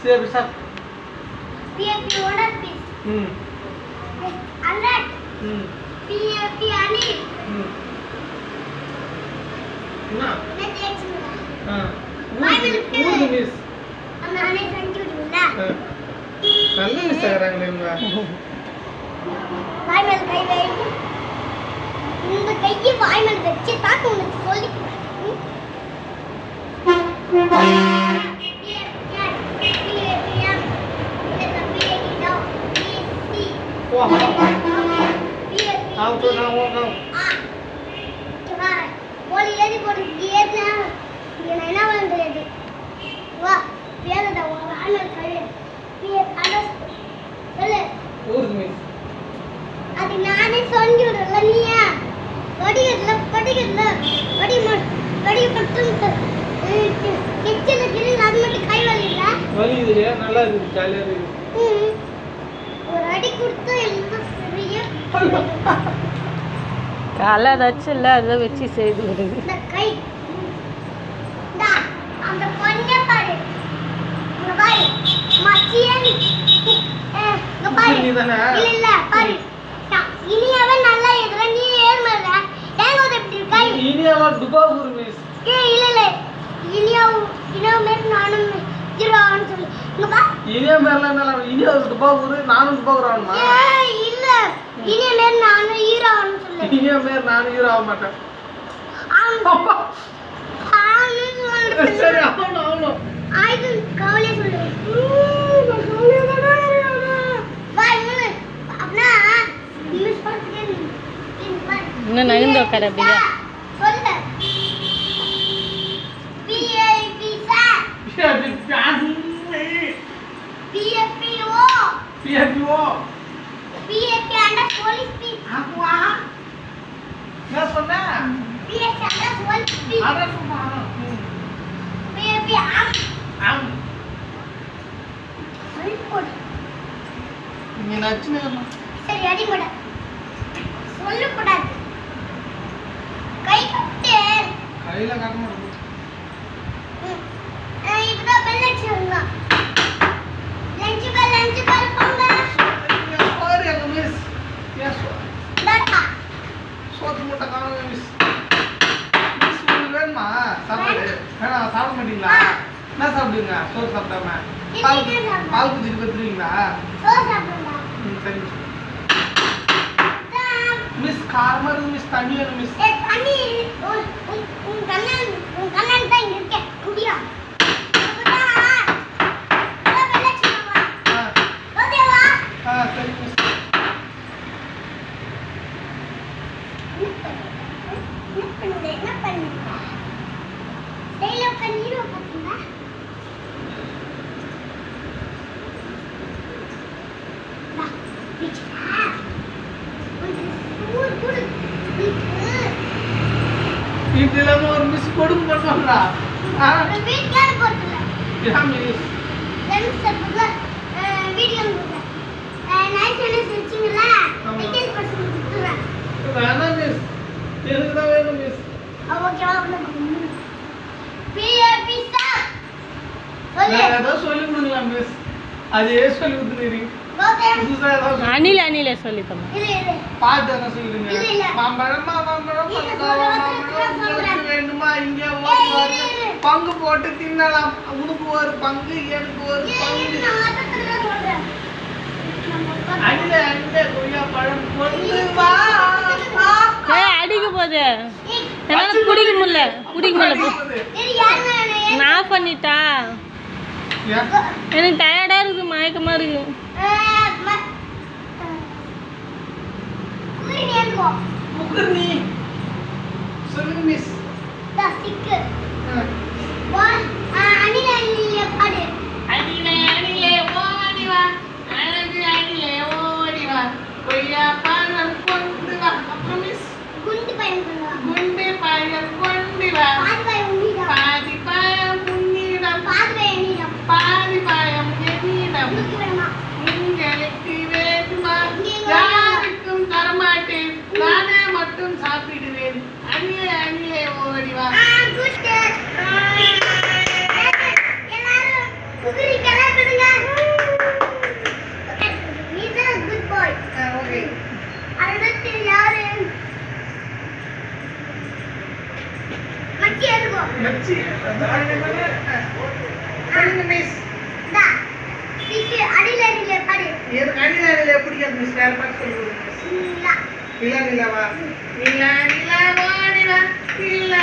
சரி sir. PAP 100 piece. 100. PAP அணில். என்ன? ஊது மிஸ். அந்த அணில் செஞ்சுடுங்களா? நல்ல மிஸ் ஆகறாங்களே இவங்க. வாய் மேல கை வை. இந்த கையை வாய் மேல வச்சு தான் உனக்கு சொல்லி அது நானே சொல்லிடுறேன்ல நீயா படிக்கல படி மட்டும் கிச்சன்ல கிரில் அது மட்டும் கை வலில வலியுது நல்லா இருக்கு ஜாலியா இருக்கு ஒரு அடி கொடுத்தா எல்லாம் சரியா கலர் வச்சுல அத வச்சு செய்து விடுது இந்த கை டா அந்த பொண்ணே பாரு இந்த பாரு மச்சியன் இந்த பாரு இல்ல பாரு இனியாவே நல்லா இதுல நீ ஏர்மல ஏங்கோது எப்படி இருக்கை இனியாவா துபாகூர் மிஸ் இல்ல இனியா மேர் நானும் ஜிரான் சொல்லு இங்க பா இனியா மேர்ல என்ன இனியா துபாகூர் நானும் துபாகூர் ஆவணுமா இல்ல இனியா மேர் நானும் ஈரான் சொல்லு இனியா மேர் நானும் ஈரா ஆக மாட்டேன் சரி ஆவணும் ஆயிது கவலையே சொல்லு இன்னும் நகர்ந்து உட்கார அப்படியா சொல்லு PAP சார் PAP அண்ட போலீஸ் பீ ஆமா நான் சொன்னேன் PAP அண்ட போலீஸ் பீ அத சும்மா PAP ஆம் சொல்லு போடு நீ நச்சுனே சரி அடி போடு சொல்லு கூடாது கை கட்டு கையில காட்ட மாட்டேன் இப்பதான் பெல் அடிச்சிருங்க லஞ்ச் பெல் போங்க சாரி அங்க மிஸ் எஸ் டாடா சோத்து மூட்டை காணோம் மிஸ் மிஸ் உங்களுக்கு வேணுமா சாப்பாடு வேணாம் சாப்பிட மாட்டீங்களா என்ன சாப்பிடுங்க சோறு சாப்பிடாம பால் குடிச்சிட்டு பத்துருவீங்களா சாப்பிடுங்க சரி மிஸ் மிஸ் காரமா இருக்கு மிஸ் தண்ணி வேணும் மிஸ் தண்ணி உன் கண்ணன் தான் இங்க இருக்கே குடியா சரி மிஸ் என்ன பண்ணுங்க டெய்லி கண்ணீர் பாத்தீங்களா இதுல ஒரு மிஸ் கொடுங்க பண்ணுவாங்களா வீட்ல போட்டுல ஏன் மிஸ் லென்ஸ் போட்டுல வீடியோ போட்டுல நைட் என்ன செஞ்சீங்களா டிக்கெட் பர்சன் கொடுத்துறேன் வேணாம் மிஸ் எனக்கு தான் வேணும் மிஸ் ஓகேவா PAP சார் சொல்லு ஏதோ சொல்லி கொடுங்களா மிஸ் அதே சொல்லி கொடுத்துருக்கீங்க புதுசா ஏதாவது அணில சொல்லி தம்மா இல்ல பாட்டு என்ன சொல்லுங்க இல்ல. மாம்பழம் வேண்டுமா இங்க பங்கு போட்டு தின்னலாம் உனக்கு ஒரு பங்கு எனக்கு ஒரு பங்கு அடில கொய்யா பழம் கொண்டு வா அடிக்க போகுது என்னால குடிக்க முடியல நான் பண்ணிட்டா எனக்கு டயர்டா இருக்கு மயக்கமா இருக்கு முகர்னி சொல்லுங்க மிஸ் சிக்கு அணிலே பாடு அடிலே ஓடி வா அடிலே ஓடி வா கொய்யா பழம் கொண்டு வா அப்புறம் மிஸ் குண்டு பையன் பண்ணுவா குண்டு பழம் கொண்டு வா பாதி பையன் உன்னிடம் பாதி பழம் உன்னிடம் பாதி பழம் என்னிடம் வேணுமா உங்களுக்கு வேண்டுமா யாருக்கும் தரமாட்டேன் நானே மட்டும் சாப்பிடுவேன் அணிலே ஓடி வா குட் வச்சு சொல்லுங்க மிஸ். டா சீக்கு அடியில அடியில பாடு. எனக்கு அடியில பிடிக்காது மிஸ். வேற பாட்டு சொல்லி கொடுங்க மிஸ். இல்ல நிலா நிலாவா நிலா நிலா நிலா